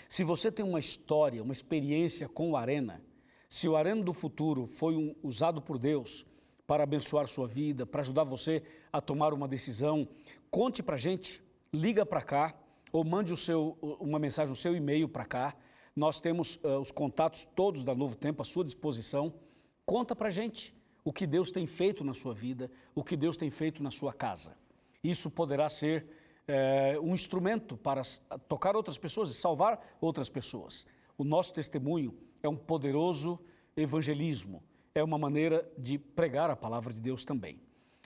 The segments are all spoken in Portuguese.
Se você tem uma história, uma experiência com o Arena, se o Arena do Futuro foi usado por Deus para abençoar sua vida, para ajudar você a tomar uma decisão, conte para a gente, liga para cá ou mande uma mensagem no seu e-mail para cá. Nós temos os contatos todos da Novo Tempo à sua disposição. Conta para a gente o que Deus tem feito na sua vida, o que Deus tem feito na sua casa. Isso poderá ser um instrumento para tocar outras pessoas e salvar outras pessoas. O nosso testemunho é um poderoso evangelismo, é uma maneira de pregar a palavra de Deus também.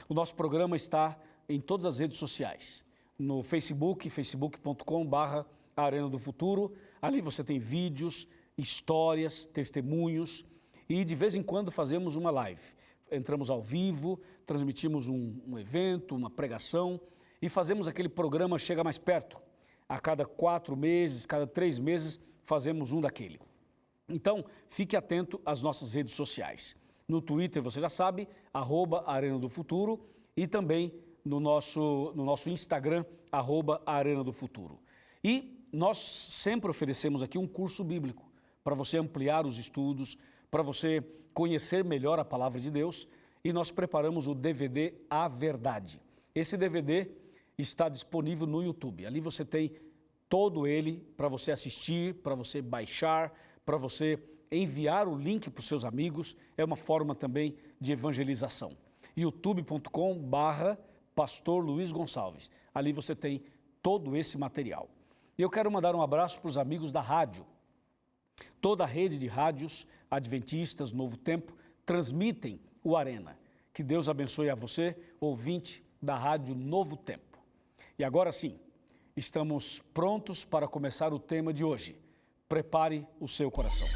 O nosso programa está em todas as redes sociais, no Facebook, facebook.com/Arena do Futuro. Ali você tem vídeos, histórias, testemunhos e de vez em quando fazemos uma live. Entramos ao vivo, transmitimos um evento, uma pregação e fazemos aquele programa Chega Mais Perto. A cada 4 meses, cada 3 meses, fazemos um daquele. Então, fique atento às nossas redes sociais. No Twitter, você já sabe, @Arena do Futuro e também no nosso Instagram, @Arena do Futuro. E nós sempre oferecemos aqui um curso bíblico para você ampliar os estudos, para você conhecer melhor a palavra de Deus, e nós preparamos o DVD A Verdade. Esse DVD está disponível no YouTube. Ali você tem todo ele para você assistir, para você baixar, para você enviar o link para os seus amigos. É uma forma também de evangelização. youtube.com/Pastor Luiz Gonçalves. Ali você tem todo esse material. E eu quero mandar um abraço para os amigos da rádio. Toda a rede de rádios adventistas, Novo Tempo, transmitem o Arena. Que Deus abençoe a você, ouvinte da rádio Novo Tempo. E agora sim, estamos prontos para começar o tema de hoje. Prepare o seu coração.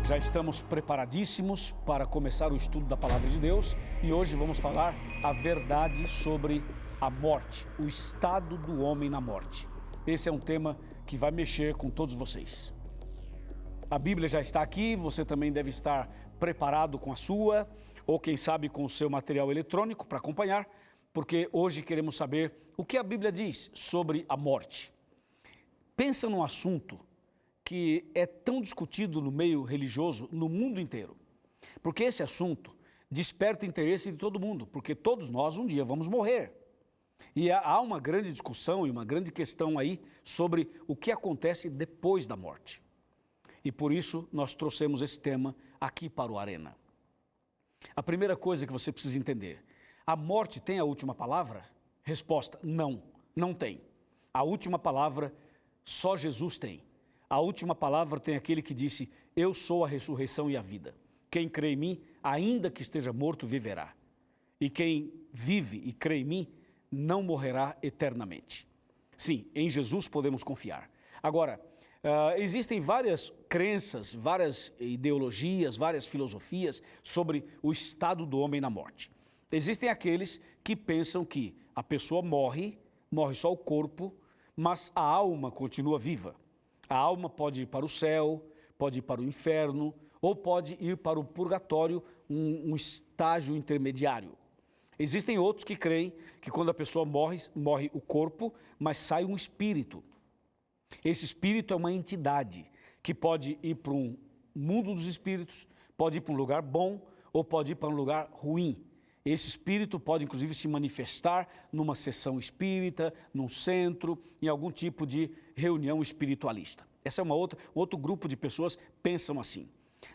Já estamos preparadíssimos para começar o estudo da Palavra de Deus e hoje vamos falar a verdade sobre a morte, o estado do homem na morte. Esse é um tema que vai mexer com todos vocês. A Bíblia já está aqui, você também deve estar preparado com a sua, ou quem sabe com o seu material eletrônico para acompanhar, porque hoje queremos saber o que a Bíblia diz sobre a morte. Pensa num assunto que é tão discutido no meio religioso no mundo inteiro. Porque esse assunto desperta interesse de todo mundo, porque todos nós um dia vamos morrer. E há uma grande discussão e uma grande questão aí sobre o que acontece depois da morte. E por isso nós trouxemos esse tema aqui para o Arena. A primeira coisa que você precisa entender, a morte tem a última palavra? Resposta, não, não tem. A última palavra só Jesus tem. A última palavra tem aquele que disse, eu sou a ressurreição e a vida. Quem crê em mim, ainda que esteja morto, viverá. E quem vive e crê em mim, não morrerá eternamente. Sim, em Jesus podemos confiar. Agora, existem várias crenças, várias ideologias, várias filosofias sobre o estado do homem na morte. Existem aqueles que pensam que a pessoa morre só o corpo, mas a alma continua viva. A alma pode ir para o céu, pode ir para o inferno, ou pode ir para o purgatório, um estágio intermediário. Existem outros que creem que quando a pessoa morre o corpo, mas sai um espírito. Esse espírito é uma entidade que pode ir para um mundo dos espíritos, pode ir para um lugar bom ou pode ir para um lugar ruim. Esse espírito pode, inclusive, se manifestar numa sessão espírita, num centro, em algum tipo de reunião espiritualista. Essa é outro grupo de pessoas que pensam assim.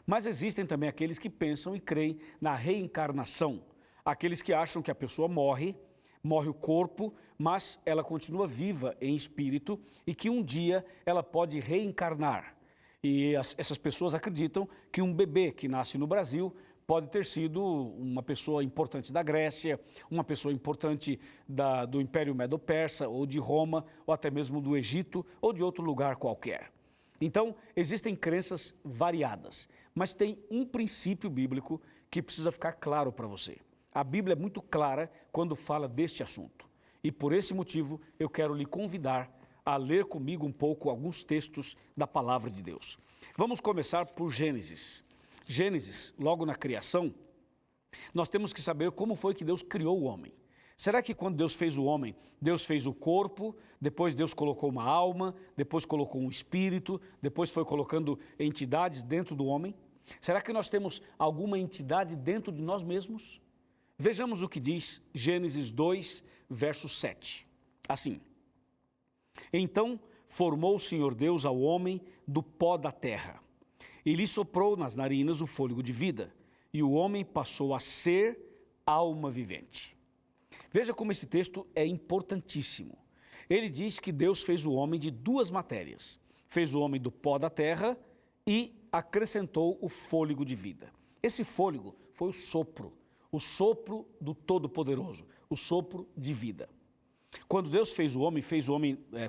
Mas existem também aqueles que pensam e creem na reencarnação. Aqueles que acham que a pessoa morre o corpo, mas ela continua viva em espírito e que um dia ela pode reencarnar. E essas pessoas acreditam que um bebê que nasce no Brasil pode ter sido uma pessoa importante da Grécia, uma pessoa importante do Império Medo-Persa, ou de Roma, ou até mesmo do Egito, ou de outro lugar qualquer. Então, existem crenças variadas, mas tem um princípio bíblico que precisa ficar claro para você. A Bíblia é muito clara quando fala deste assunto. E por esse motivo, eu quero lhe convidar a ler comigo um pouco alguns textos da palavra de Deus. Vamos começar por Gênesis. Gênesis, logo na criação, nós temos que saber como foi que Deus criou o homem. Será que quando Deus fez o homem, Deus fez o corpo, depois Deus colocou uma alma, depois colocou um espírito, depois foi colocando entidades dentro do homem? Será que nós temos alguma entidade dentro de nós mesmos? Vejamos o que diz Gênesis 2, verso 7. Assim: então formou o Senhor Deus ao homem do pó da terra, e lhe soprou nas narinas o fôlego de vida, e o homem passou a ser alma vivente. Veja como esse texto é importantíssimo. Ele diz que Deus fez o homem de duas matérias. Fez o homem do pó da terra e acrescentou o fôlego de vida. Esse fôlego foi o sopro do Todo-Poderoso, o sopro de vida. Quando Deus fez o homem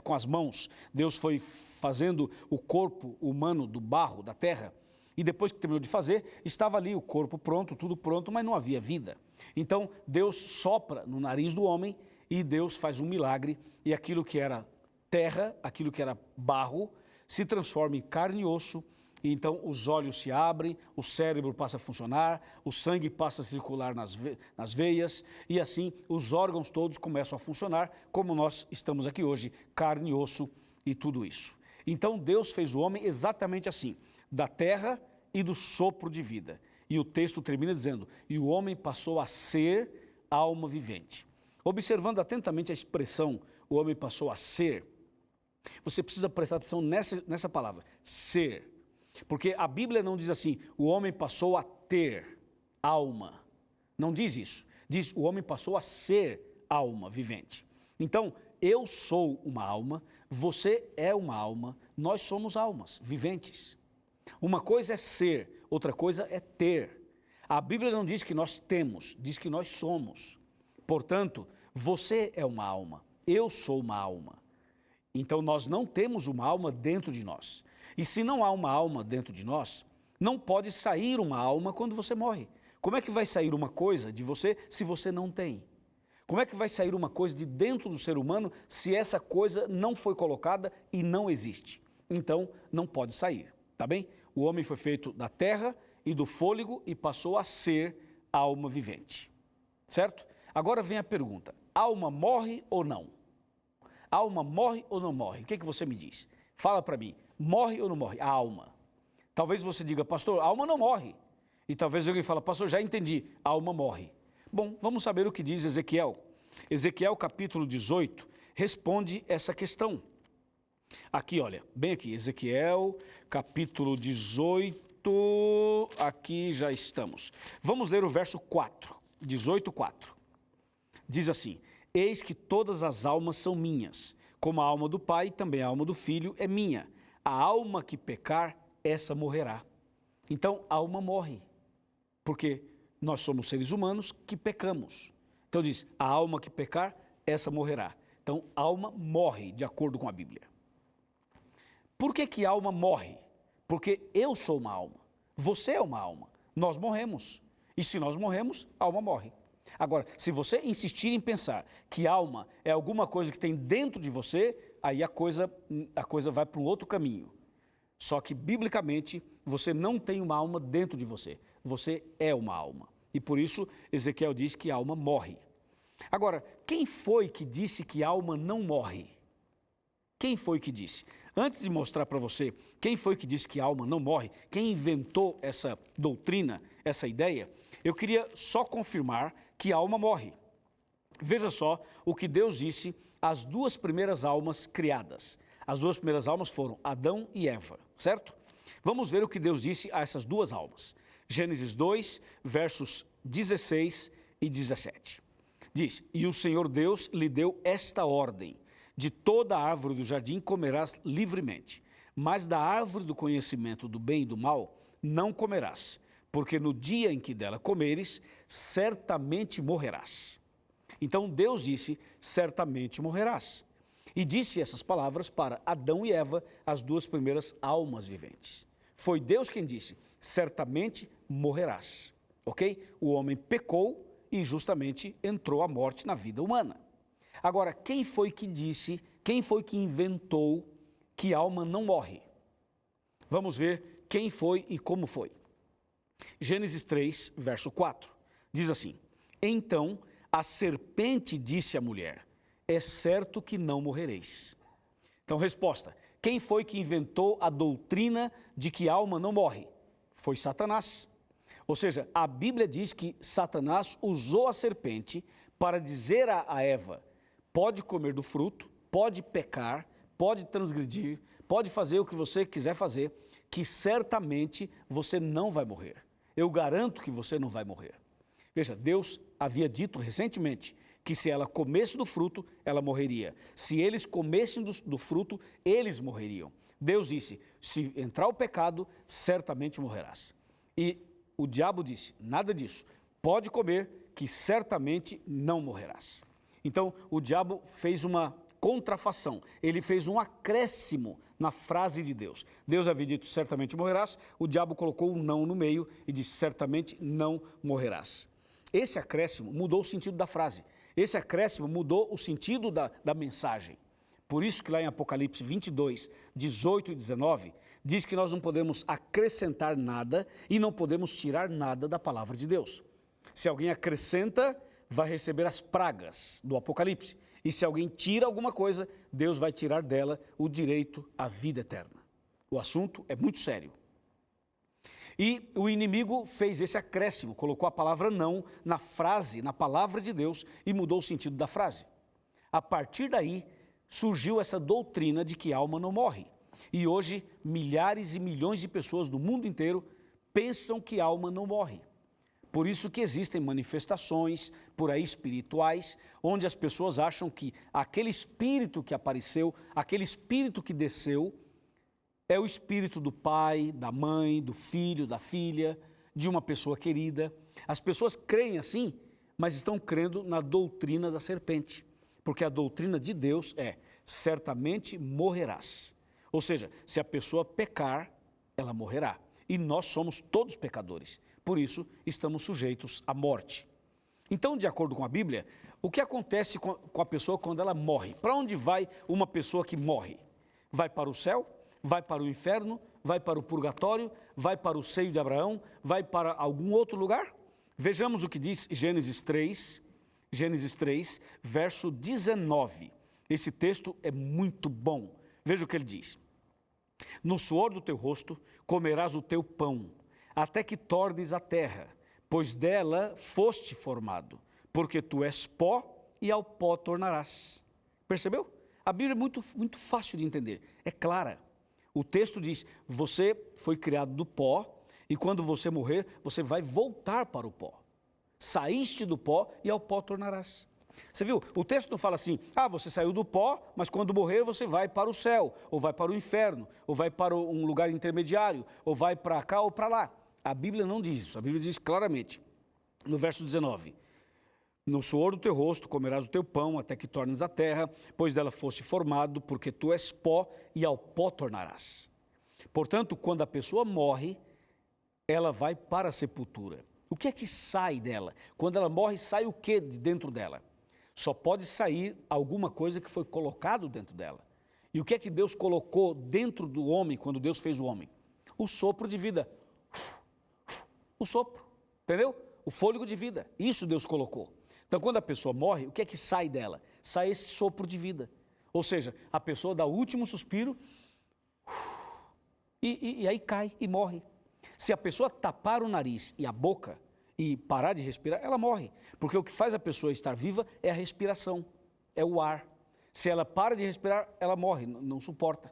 com as mãos, Deus foi fazendo o corpo humano do barro, da terra, e depois que terminou de fazer, estava ali o corpo pronto, tudo pronto, mas não havia vida. Então, Deus sopra no nariz do homem e Deus faz um milagre e aquilo que era terra, aquilo que era barro, se transforma em carne e osso, e então os olhos se abrem, o cérebro passa a funcionar, o sangue passa a circular nas veias e assim os órgãos todos começam a funcionar como nós estamos aqui hoje, carne, osso e tudo isso. Então, Deus fez o homem exatamente assim, da terra e do sopro de vida. E o texto termina dizendo, e o homem passou a ser alma vivente. Observando atentamente a expressão, o homem passou a ser, você precisa prestar atenção nessa palavra, ser. Porque a Bíblia não diz assim, o homem passou a ter alma. Não diz isso. Diz, o homem passou a ser alma vivente. Então, eu sou uma alma, você é uma alma, nós somos almas viventes. Uma coisa é ser, outra coisa é ter. A Bíblia não diz que nós temos, diz que nós somos. Portanto, você é uma alma, eu sou uma alma. Então, nós não temos uma alma dentro de nós. E se não há uma alma dentro de nós, não pode sair uma alma quando você morre. Como é que vai sair uma coisa de você se você não tem? Como é que vai sair uma coisa de dentro do ser humano se essa coisa não foi colocada e não existe? Então, não pode sair, tá bem? O homem foi feito da terra e do fôlego e passou a ser alma vivente, certo? Agora vem a pergunta, alma morre ou não? Alma morre ou não morre? O que você me diz? Fala para mim, morre ou não morre? A alma. Talvez você diga, pastor, a alma não morre. E talvez alguém fale, pastor, já entendi, a alma morre. Bom, vamos saber o que diz Ezequiel. Ezequiel capítulo 18 responde essa questão. Aqui, olha, bem aqui, Ezequiel capítulo 18, aqui já estamos. Vamos ler o verso 4, 18:4. Diz assim, eis que todas as almas são minhas, como a alma do Pai, também a alma do Filho é minha. A alma que pecar, essa morrerá. Então, a alma morre, porque nós somos seres humanos que pecamos. Então diz, a alma que pecar, essa morrerá. Então, a alma morre, de acordo com a Bíblia. Por que a alma morre? Porque eu sou uma alma, você é uma alma, nós morremos. E se nós morremos, a alma morre. Agora, se você insistir em pensar que alma é alguma coisa que tem dentro de você, aí a coisa vai para um outro caminho. Só que, biblicamente, você não tem uma alma dentro de você. Você é uma alma. E por isso, Ezequiel diz que a alma morre. Agora, quem foi que disse que a alma não morre? Quem foi que disse? Antes de mostrar para você quem foi que disse que a alma não morre, quem inventou essa doutrina, essa ideia, eu queria só confirmar que a alma morre. Veja só o que Deus disse às duas primeiras almas criadas. As duas primeiras almas foram Adão e Eva, certo? Vamos ver o que Deus disse a essas duas almas. Gênesis 2, versos 16 e 17. Diz, e o Senhor Deus lhe deu esta ordem, de toda a árvore do jardim comerás livremente, mas da árvore do conhecimento do bem e do mal não comerás, porque no dia em que dela comeres, certamente morrerás. Então Deus disse, certamente morrerás. E disse essas palavras para Adão e Eva, as duas primeiras almas viventes. Foi Deus quem disse, certamente morrerás. Ok? O homem pecou e justamente entrou a morte na vida humana. Agora, quem foi que disse quem foi que inventou que a alma não morre? Vamos ver quem foi e como foi. Gênesis 3, verso 4, diz assim: Então a serpente disse à mulher: é certo que não morrereis. Então, resposta: quem foi que inventou a doutrina de que a alma não morre? Foi Satanás. Ou seja, a Bíblia diz que Satanás usou a serpente para dizer a Eva: pode comer do fruto, pode pecar, pode transgredir, pode fazer o que você quiser fazer, que certamente você não vai morrer. Eu garanto que você não vai morrer. Veja, Deus havia dito recentemente que se ela comesse do fruto, ela morreria. Se eles comessem do fruto, eles morreriam. Deus disse: se entrar o pecado, certamente morrerás. E o diabo disse: nada disso, pode comer, que certamente não morrerás. Então, o diabo fez uma contrafação, ele fez um acréscimo na frase de Deus. Deus havia dito: certamente morrerás, o diabo colocou um não no meio e disse: certamente não morrerás. Esse acréscimo mudou o sentido da frase, esse acréscimo mudou o sentido da mensagem. Por isso que lá em Apocalipse 22, 18 e 19, diz que nós não podemos acrescentar nada e não podemos tirar nada da palavra de Deus. Se alguém acrescenta, vai receber as pragas do Apocalipse. E se alguém tira alguma coisa, Deus vai tirar dela o direito à vida eterna. O assunto é muito sério. E o inimigo fez esse acréscimo, colocou a palavra não na frase, na palavra de Deus, e mudou o sentido da frase. A partir daí, surgiu essa doutrina de que a alma não morre. E hoje, milhares e milhões de pessoas no mundo inteiro pensam que a alma não morre. Por isso que existem manifestações por aí espirituais, onde as pessoas acham que aquele espírito que apareceu, aquele espírito que desceu, é o espírito do pai, da mãe, do filho, da filha, de uma pessoa querida. As pessoas creem assim, mas estão crendo na doutrina da serpente. Porque a doutrina de Deus é: certamente morrerás. Ou seja, se a pessoa pecar, ela morrerá. E nós somos todos pecadores. Por isso, estamos sujeitos à morte. Então, de acordo com a Bíblia, o que acontece com a pessoa quando ela morre? Para onde vai uma pessoa que morre? Vai para o céu? Vai para o inferno? Vai para o purgatório? Vai para o seio de Abraão? Vai para algum outro lugar? Vejamos o que diz Gênesis 3, verso 19. Esse texto é muito bom. Veja o que ele diz: no suor do teu rosto comerás o teu pão, até que tornes a terra, pois dela foste formado, porque tu és pó e ao pó tornarás. Percebeu? A Bíblia é muito fácil de entender, é clara. O texto diz: você foi criado do pó e quando você morrer, você vai voltar para o pó. Saíste do pó e ao pó tornarás. Você viu? O texto não fala assim: você saiu do pó, mas quando morrer você vai para o céu, ou vai para o inferno, ou vai para um lugar intermediário, ou vai para cá ou para lá. A Bíblia não diz isso. A Bíblia diz claramente, no verso 19: no suor do teu rosto comerás o teu pão, até que tornes a terra, pois dela foste formado, porque tu és pó e ao pó tornarás. Portanto, quando a pessoa morre, ela vai para a sepultura. O que é que sai dela? Quando ela morre, sai o que de dentro dela? Só pode sair alguma coisa que foi colocado dentro dela. E o que é que Deus colocou dentro do homem quando Deus fez o homem? O sopro de vida. O sopro, entendeu? O fôlego de vida. Isso Deus colocou. Então, quando a pessoa morre, o que é que sai dela? Sai esse sopro de vida. Ou seja, a pessoa dá o último suspiro e aí cai e morre. Se a pessoa tapar o nariz e a boca e parar de respirar, ela morre. Porque o que faz a pessoa estar viva é a respiração, é o ar. Se ela para de respirar, ela morre, não suporta.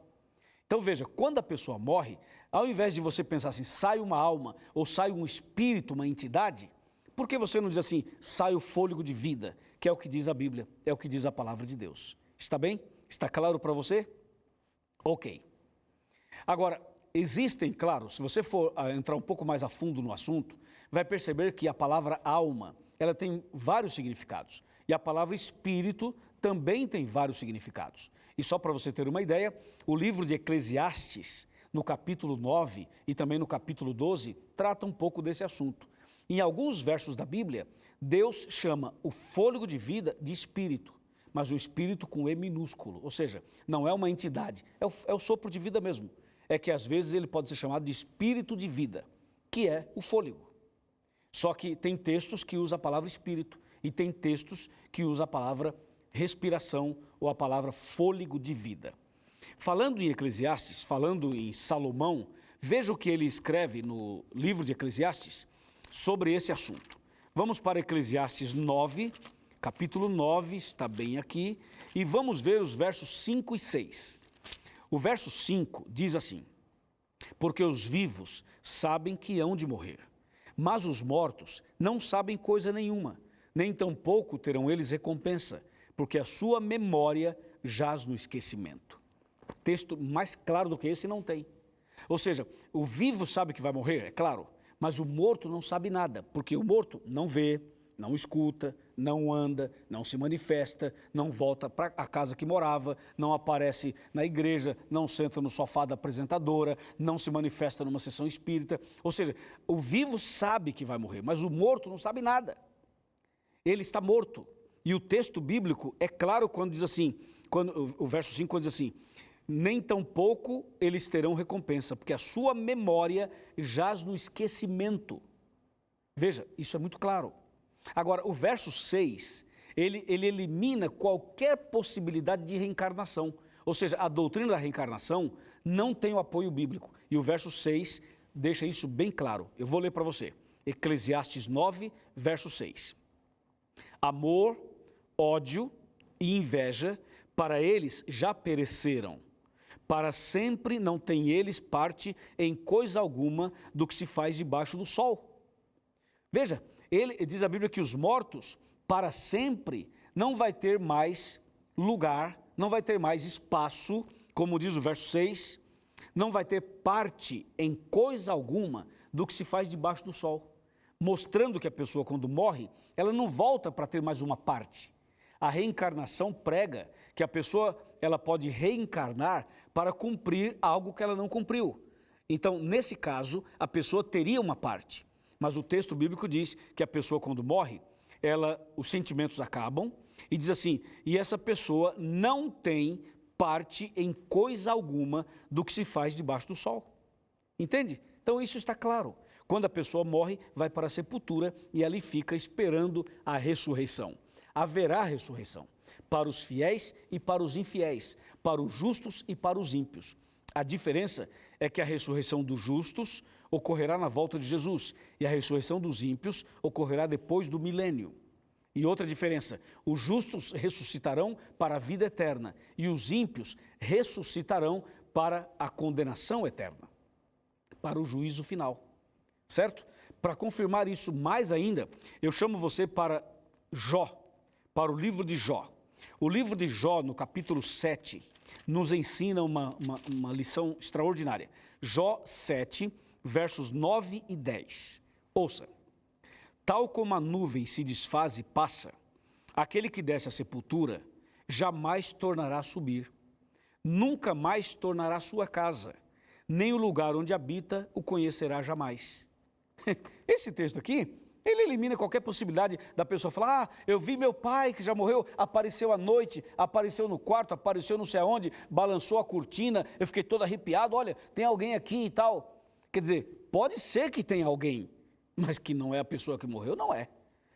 Então veja, quando a pessoa morre, ao invés de você pensar assim, sai uma alma ou sai um espírito, uma entidade, por que você não diz assim, sai o fôlego de vida, que é o que diz a Bíblia, é o que diz a palavra de Deus. Está bem? Está claro para você? Ok. Agora, existem, claro, se você for entrar um pouco mais a fundo no assunto, vai perceber que a palavra alma, ela tem vários significados. E a palavra espírito também tem vários significados. E só para você ter uma ideia, o livro de Eclesiastes, no capítulo 9 e também no capítulo 12, trata um pouco desse assunto. Em alguns versos da Bíblia, Deus chama o fôlego de vida de espírito. mas um espírito com E minúsculo, ou seja, não é uma entidade, é o sopro de vida mesmo. É que às vezes ele pode ser chamado de espírito de vida, que é o fôlego. Só que tem textos que usam a palavra espírito e tem textos que usam a palavra respiração ou a palavra fôlego de vida. Falando em Eclesiastes, falando em Salomão, veja o que ele escreve no livro de Eclesiastes sobre esse assunto. Vamos para Eclesiastes 9, capítulo 9, está bem aqui, e vamos ver os versos 5 e 6. O verso 5 diz assim: porque os vivos sabem que hão de morrer, mas os mortos não sabem coisa nenhuma, nem tampouco terão eles recompensa, porque a sua memória jaz no esquecimento. Texto mais claro do que esse não tem. Ou seja, o vivo sabe que vai morrer, é claro, mas o morto não sabe nada, porque o morto não vê, não escuta, não anda, não se manifesta, não volta para a casa que morava, não aparece na igreja, não senta no sofá da apresentadora, não se manifesta numa sessão espírita. Ou seja, o vivo sabe que vai morrer, mas o morto não sabe nada. Ele está morto. E o texto bíblico é claro quando diz assim, o verso 5 quando diz assim: nem tampouco eles terão recompensa, porque a sua memória jaz no esquecimento. Veja, isso é muito claro. Agora, o verso 6, ele elimina qualquer possibilidade de reencarnação. Ou seja, a doutrina da reencarnação não tem o apoio bíblico. E o verso 6 deixa isso bem claro. Eu vou ler para você. Eclesiastes 9, verso 6. Amor, ódio e inveja, para eles já pereceram. Para sempre não têm eles parte em coisa alguma do que se faz debaixo do sol. Veja, ele diz a Bíblia que os mortos, para sempre, não vai ter mais lugar, não vai ter mais espaço, como diz o verso 6, não vai ter parte em coisa alguma do que se faz debaixo do sol, mostrando que a pessoa, quando morre, ela não volta para ter mais uma parte. A reencarnação prega que a pessoa ela pode reencarnar para cumprir algo que ela não cumpriu. Então, nesse caso, a pessoa teria uma parte. Mas o texto bíblico diz que a pessoa, quando morre, os sentimentos acabam e diz assim, e essa pessoa não tem parte em coisa alguma do que se faz debaixo do sol. Entende? Então, isso está claro. Quando a pessoa morre, vai para a sepultura e ali fica esperando a ressurreição. Haverá ressurreição para os fiéis e para os infiéis, para os justos e para os ímpios. A diferença é que a ressurreição dos justos ocorrerá na volta de Jesus e a ressurreição dos ímpios ocorrerá depois do milênio. E outra diferença, os justos ressuscitarão para a vida eterna e os ímpios ressuscitarão para a condenação eterna, para o juízo final, certo? Para confirmar isso mais ainda, eu chamo você para Jó, para o livro de Jó. O livro de Jó, no capítulo 7, nos ensina uma lição extraordinária. Jó 7, versos 9 e 10. Ouça. Tal como a nuvem se desfaz e passa, aquele que desce à sepultura jamais tornará a subir. Nunca mais tornará a sua casa, nem o lugar onde habita o conhecerá jamais. Esse texto aqui, ele elimina qualquer possibilidade da pessoa falar, eu vi meu pai que já morreu, apareceu à noite, apareceu no quarto, apareceu não sei aonde, balançou a cortina, eu fiquei todo arrepiado, olha, tem alguém aqui e tal. Quer dizer, pode ser que tenha alguém, mas que não é a pessoa que morreu, não é.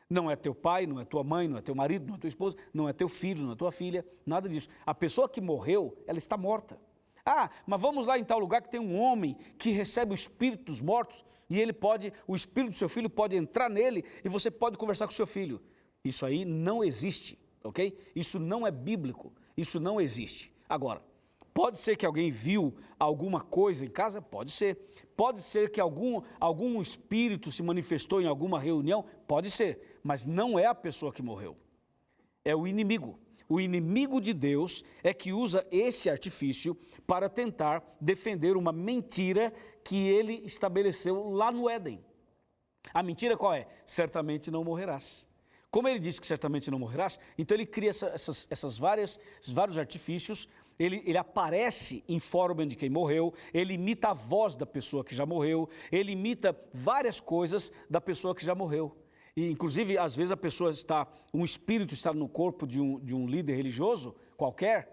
Não é teu pai, não é tua mãe, não é teu marido, não é tua esposa, não é teu filho, não é tua filha, nada disso. A pessoa que morreu, ela está morta. Ah, mas vamos lá em tal lugar que tem um homem que recebe o espírito dos mortos e o espírito do seu filho pode entrar nele e você pode conversar com o seu filho. Isso aí não existe, ok? Isso não é bíblico, isso não existe. Agora, pode ser que alguém viu alguma coisa em casa? Pode ser. Pode ser que algum espírito se manifestou em alguma reunião? Pode ser, mas não é a pessoa que morreu. É o inimigo. O inimigo de Deus é que usa esse artifício para tentar defender uma mentira que ele estabeleceu lá no Éden. A mentira qual é? Certamente não morrerás. Como ele disse que certamente não morrerás, então ele cria esses vários artifícios, ele aparece em forma de quem morreu, ele imita a voz da pessoa que já morreu, ele imita várias coisas da pessoa que já morreu. E, inclusive, às vezes um espírito está no corpo de um líder religioso qualquer,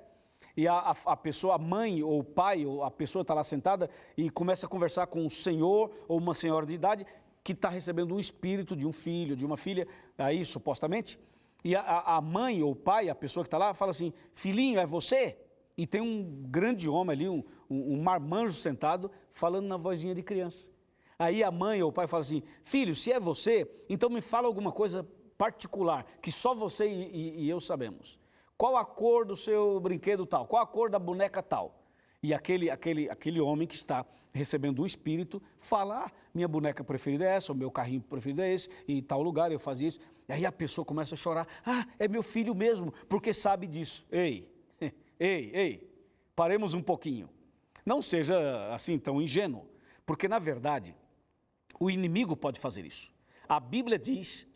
e a pessoa, a mãe ou o pai, ou a pessoa está lá sentada e começa a conversar com um senhor ou uma senhora de idade que está recebendo um espírito de um filho, de uma filha, aí supostamente, e a mãe ou o pai, a pessoa que está lá, fala assim, filhinho, é você? E tem um grande homem ali, um marmanjo sentado, falando na vozinha de criança. Aí a mãe ou o pai fala assim, filho, se é você, então me fala alguma coisa particular, que só você e eu sabemos. Qual a cor do seu brinquedo tal? Qual a cor da boneca tal? E aquele homem que está recebendo um espírito fala, minha boneca preferida é essa, o meu carrinho preferido é esse, e em tal lugar eu fazia isso. E aí a pessoa começa a chorar, é meu filho mesmo, porque sabe disso. Ei, paremos um pouquinho. Não seja assim tão ingênuo, porque na verdade, o inimigo pode fazer isso. A Bíblia diz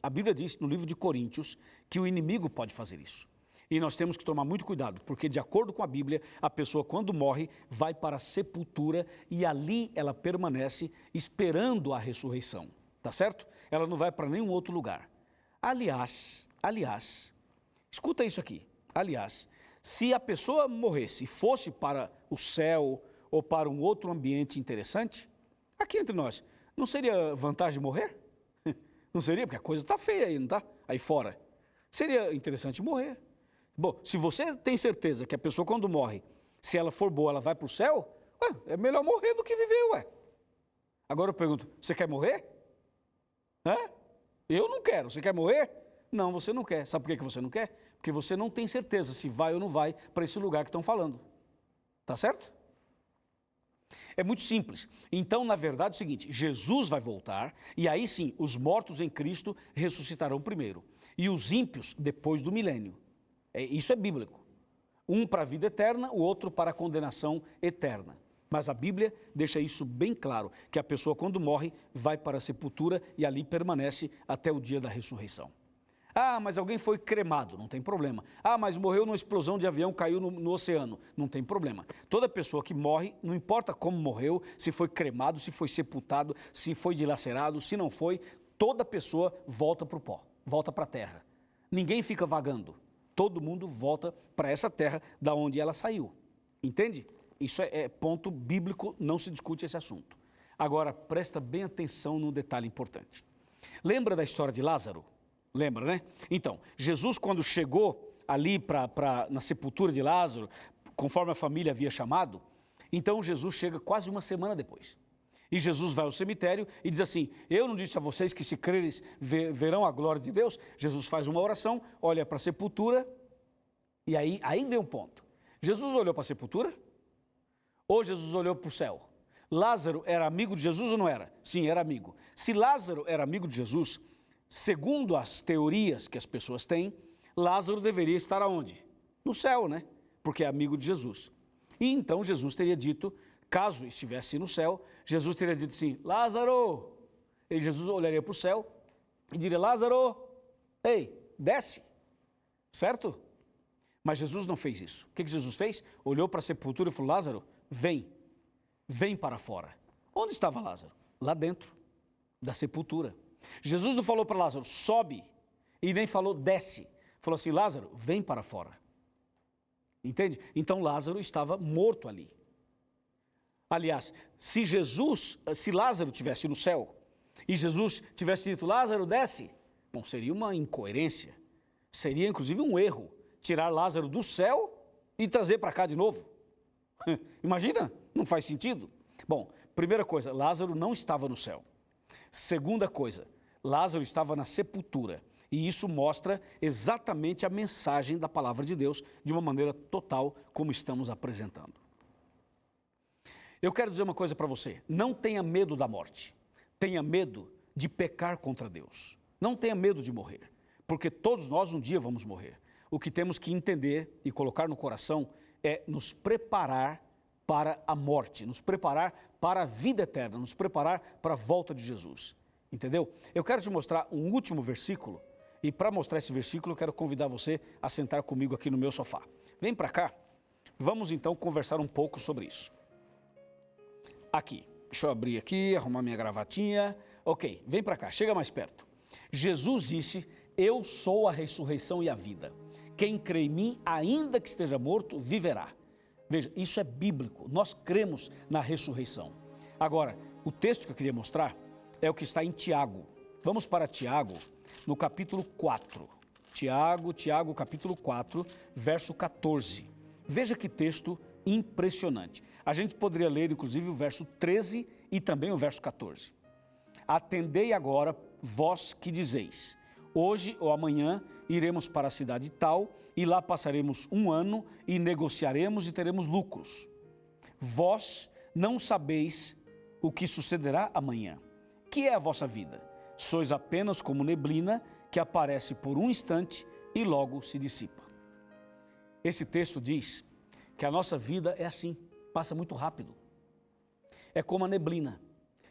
no livro de Coríntios que o inimigo pode fazer isso. E nós temos que tomar muito cuidado, porque de acordo com a Bíblia, a pessoa quando morre vai para a sepultura e ali ela permanece esperando a ressurreição, tá certo? Ela não vai para nenhum outro lugar. Aliás, escuta isso aqui, se a pessoa morresse e fosse para o céu ou para um outro ambiente interessante, aqui entre nós, não seria vantagem morrer? Não seria? Porque a coisa está feia aí, não está? Aí fora. Seria interessante morrer. Bom, se você tem certeza que a pessoa quando morre, se ela for boa, ela vai para o céu, é melhor morrer do que viver, Agora eu pergunto, você quer morrer? Eu não quero, você quer morrer? Não, você não quer. Sabe por que você não quer? Porque você não tem certeza se vai ou não vai para esse lugar que estão falando. Tá certo? É muito simples. Então, na verdade, é o seguinte, Jesus vai voltar e aí sim, os mortos em Cristo ressuscitarão primeiro e os ímpios depois do milênio. Isso é bíblico. Um para a vida eterna, o outro para a condenação eterna. Mas a Bíblia deixa isso bem claro, que a pessoa quando morre vai para a sepultura e ali permanece até o dia da ressurreição. Mas alguém foi cremado, não tem problema. Mas morreu numa explosão de avião, caiu no oceano, não tem problema. Toda pessoa que morre, não importa como morreu, se foi cremado, se foi sepultado, se foi dilacerado, se não foi, toda pessoa volta para o pó, volta para a terra. Ninguém fica vagando. Todo mundo volta para essa terra da onde ela saiu. Entende? Isso é ponto bíblico, não se discute esse assunto. Agora, presta bem atenção num detalhe importante. Lembra da história de Lázaro? Lembra, né? Então, Jesus quando chegou ali na sepultura de Lázaro, conforme a família havia chamado, então Jesus chega quase uma semana depois. E Jesus vai ao cemitério e diz assim, eu não disse a vocês que se creres verão a glória de Deus? Jesus faz uma oração, olha para a sepultura e aí vem o ponto. Jesus olhou para a sepultura ou Jesus olhou para o céu? Lázaro era amigo de Jesus ou não era? Sim, era amigo. Se Lázaro era amigo de Jesus, segundo as teorias que as pessoas têm, Lázaro deveria estar aonde? No céu, né? Porque é amigo de Jesus. E então Jesus teria dito, caso estivesse no céu, Jesus teria dito assim, Lázaro! E Jesus olharia para o céu e diria, Lázaro, ei, desce, certo? Mas Jesus não fez isso. O que Jesus fez? Olhou para a sepultura e falou, Lázaro, vem para fora. Onde estava Lázaro? Lá dentro da sepultura. Jesus não falou para Lázaro, sobe, e nem falou, desce. Falou assim, Lázaro, vem para fora. Entende? Então Lázaro estava morto ali. Aliás, se Lázaro estivesse no céu, e Jesus tivesse dito, Lázaro, desce, bom, seria uma incoerência, seria inclusive um erro, tirar Lázaro do céu e trazer para cá de novo. Imagina, não faz sentido. Bom, primeira coisa, Lázaro não estava no céu. Segunda coisa, Lázaro estava na sepultura. E isso mostra exatamente a mensagem da palavra de Deus de uma maneira total, como estamos apresentando. Eu quero dizer uma coisa para você, não tenha medo da morte, tenha medo de pecar contra Deus. Não tenha medo de morrer, porque todos nós um dia vamos morrer. O que temos que entender e colocar no coração é nos preparar para a morte, nos preparar para a vida eterna, nos preparar para a volta de Jesus. Entendeu? Eu quero te mostrar um último versículo e para mostrar esse versículo eu quero convidar você a sentar comigo aqui no meu sofá. Vem para cá, vamos então conversar um pouco sobre isso. Aqui, deixa eu abrir aqui, arrumar minha gravatinha. Ok, vem para cá, chega mais perto. Jesus disse: eu sou a ressurreição e a vida. Quem crê em mim, ainda que esteja morto, viverá. Veja, isso é bíblico, nós cremos na ressurreição. Agora, o texto que eu queria mostrar é o que está em Tiago. Vamos para Tiago, no capítulo 4. Tiago, capítulo 4, verso 14. Veja que texto impressionante. A gente poderia ler, inclusive, o verso 13 e também o verso 14. Atendei agora, vós que dizeis: hoje ou amanhã iremos para a cidade tal, e lá passaremos um ano, e negociaremos e teremos lucros. Vós não sabeis o que sucederá amanhã. Que é a vossa vida? Sois apenas como neblina que aparece por um instante e logo se dissipa. Esse texto diz que a nossa vida é assim, passa muito rápido. É como a neblina,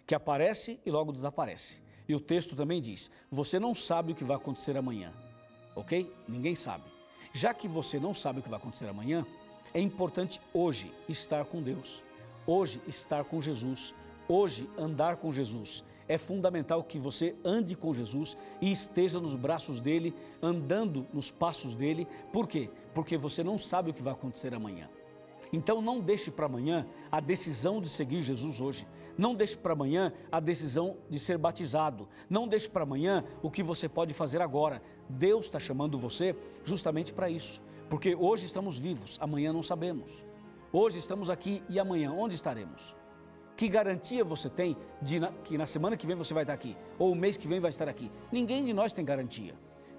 que aparece e logo desaparece. E o texto também diz: você não sabe o que vai acontecer amanhã, ok? Ninguém sabe. Já que você não sabe o que vai acontecer amanhã, é importante hoje estar com Deus, hoje estar com Jesus, hoje andar com Jesus. É fundamental que você ande com Jesus e esteja nos braços dele, andando nos passos dele. Por quê? Porque você não sabe o que vai acontecer amanhã. Então não deixe para amanhã a decisão de seguir Jesus hoje. Não deixe para amanhã a decisão de ser batizado. Não deixe para amanhã o que você pode fazer agora. Deus está chamando você justamente para isso. Porque hoje estamos vivos, amanhã não sabemos. Hoje estamos aqui e amanhã onde estaremos? Que garantia você tem que na semana que vem você vai estar aqui? Ou o mês que vem vai estar aqui? Ninguém de nós tem garantia.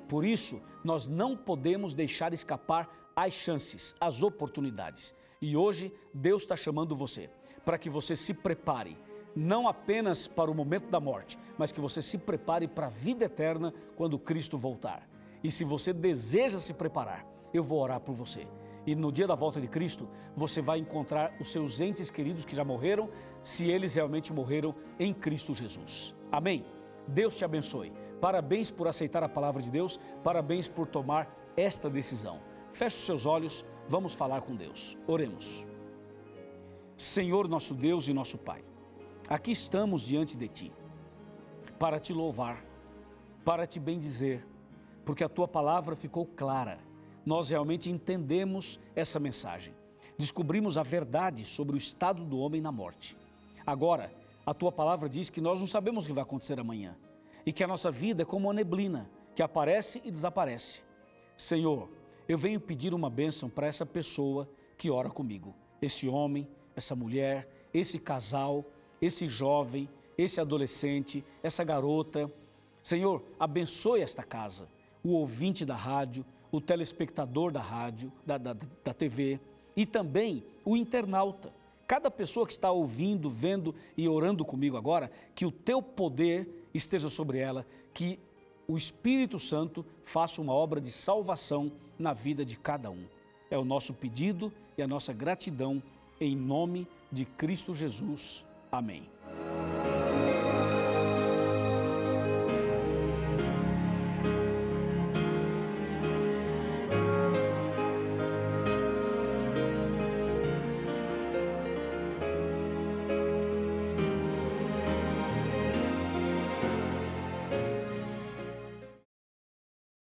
Por isso, nós não podemos deixar escapar as chances, as oportunidades. E hoje, Deus está chamando você para que você se prepare, não apenas para o momento da morte, mas que você se prepare para a vida eterna quando Cristo voltar. E se você deseja se preparar, eu vou orar por você. E no dia da volta de Cristo, você vai encontrar os seus entes queridos que já morreram, se eles realmente morreram em Cristo Jesus. Amém? Deus te abençoe. Parabéns por aceitar a palavra de Deus, parabéns por tomar esta decisão. Feche os seus olhos, vamos falar com Deus. Oremos. Senhor, nosso Deus e nosso Pai, aqui estamos diante de Ti, para Te louvar, para Te bendizer, porque a Tua palavra ficou clara. Nós realmente entendemos essa mensagem. Descobrimos a verdade sobre o estado do homem na morte. Agora, a Tua palavra diz que nós não sabemos o que vai acontecer amanhã e que a nossa vida é como uma neblina que aparece e desaparece. Senhor, eu venho pedir uma bênção para essa pessoa que ora comigo. Esse homem, essa mulher, esse casal, esse jovem, esse adolescente, essa garota. Senhor, abençoe esta casa, o ouvinte da rádio, o telespectador da rádio, da TV e também o internauta. Cada pessoa que está ouvindo, vendo e orando comigo agora, que o Teu poder esteja sobre ela, que o Espírito Santo faça uma obra de salvação na vida de cada um. É o nosso pedido e a nossa gratidão em nome de Cristo Jesus. Amém.